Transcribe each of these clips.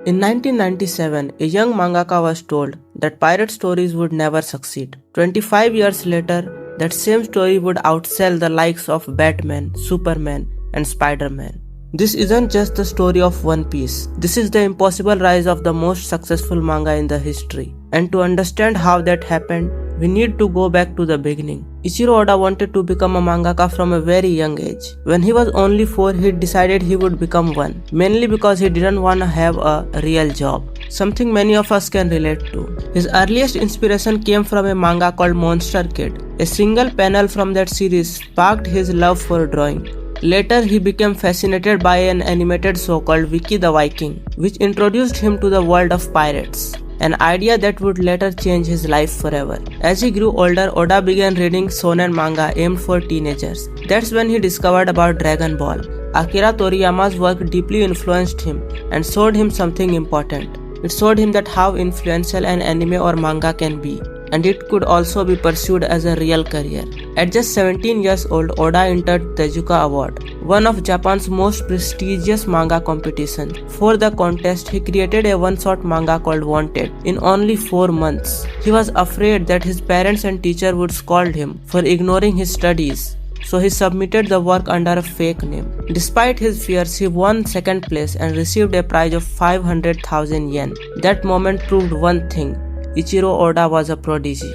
In 1997, a young mangaka was told that pirate stories would never succeed. 25 years later, that same story would outsell the likes of Batman, Superman, and Spider-Man. This isn't just the story of One Piece. This is the impossible rise of the most successful manga in the history. And to understand how that happened, we need to go back to the beginning. Ichiro Oda wanted to become a mangaka from a very young age. When he was only 4, he decided he would become one, mainly because he didn't want to have a real job, something many of us can relate to. His earliest inspiration came from a manga called Monster Kid. A single panel from that series sparked his love for drawing. Later, he became fascinated by an animated show called Vicky the Viking, which introduced him to the world of pirates, an idea that would later change his life forever. As he grew older, Oda began reading shonen manga aimed for teenagers. That's when he discovered about Dragon Ball. Akira Toriyama's work deeply influenced him and showed him something important. It showed him that how influential an anime or manga can be, and it could also be pursued as a real career. At just 17 years old, Oda entered Tezuka Award, one of Japan's most prestigious manga competitions. For the contest, he created a one-shot manga called Wanted in only 4 months. He was afraid that his parents and teacher would scold him for ignoring his studies, so he submitted the work under a fake name. Despite his fears, he won second place and received a prize of 500,000 yen. That moment proved one thing: Ichiro Oda was a prodigy.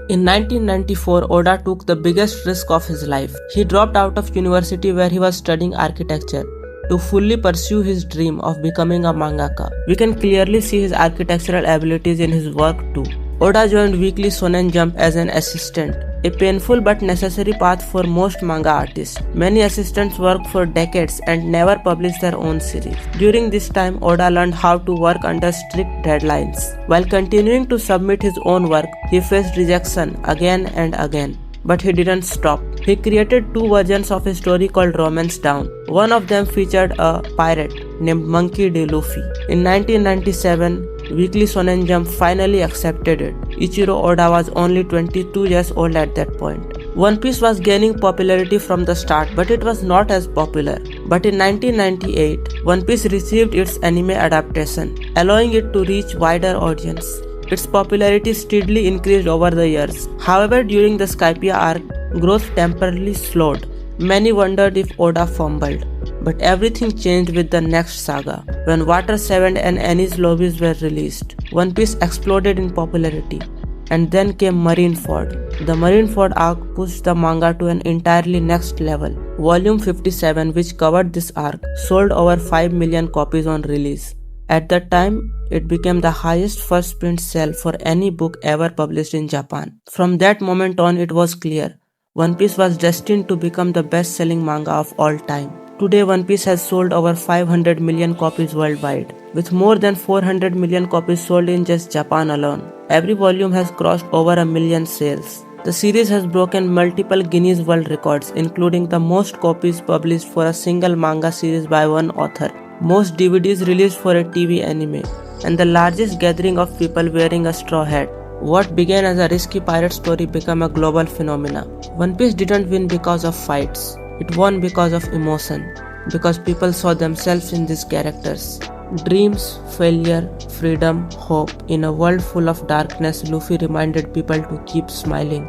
In 1994, Oda took the biggest risk of his life. He dropped out of university where he was studying architecture to fully pursue his dream of becoming a mangaka. We can clearly see his architectural abilities in his work too. Oda joined Weekly Shonen Jump as an assistant, a painful but necessary path for most manga artists. Many assistants work for decades and never publish their own series. During this time, Oda learned how to work under strict deadlines. While continuing to submit his own work, he faced rejection again and again. But he didn't stop. He created 2 versions of a story called Romance Down. One of them featured a pirate named Monkey D. Luffy. In 1997, Weekly Shonen Jump finally accepted it. Ichiro Oda was only 22 years old at that point. One Piece was gaining popularity from the start, but it was not as popular. But in 1998, One Piece received its anime adaptation, allowing it to reach wider audience. Its popularity steadily increased over the years. However, during the Skypiea arc, growth temporarily slowed. Many wondered if Oda fumbled. But everything changed with the next saga. When Water 7 and Enies Lobbies were released, One Piece exploded in popularity. And then came Marineford. The Marineford arc pushed the manga to an entirely next level. Volume 57, which covered this arc, sold over 5 million copies on release. At that time, it became the highest first print sale for any book ever published in Japan. From that moment on, it was clear One Piece was destined to become the best-selling manga of all time. Today, One Piece has sold over 500 million copies worldwide, with more than 400 million copies sold in just Japan alone. Every volume has crossed over 1 million sales. The series has broken multiple Guinness World Records, including the most copies published for a single manga series by one author, most DVDs released for a TV anime, and the largest gathering of people wearing a straw hat. What began as a risky pirate story became a global phenomenon. One Piece didn't win because of fights. It won because of emotion, because people saw themselves in these characters. Dreams, failure, freedom, hope. In a world full of darkness, Luffy reminded people to keep smiling.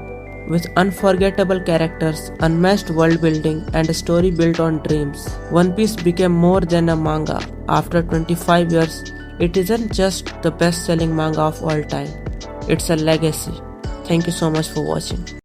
With unforgettable characters, unmatched world building, and a story built on dreams, One Piece became more than a manga. After 25 years, it isn't just the best-selling manga of all time. It's a legacy. Thank you so much for watching.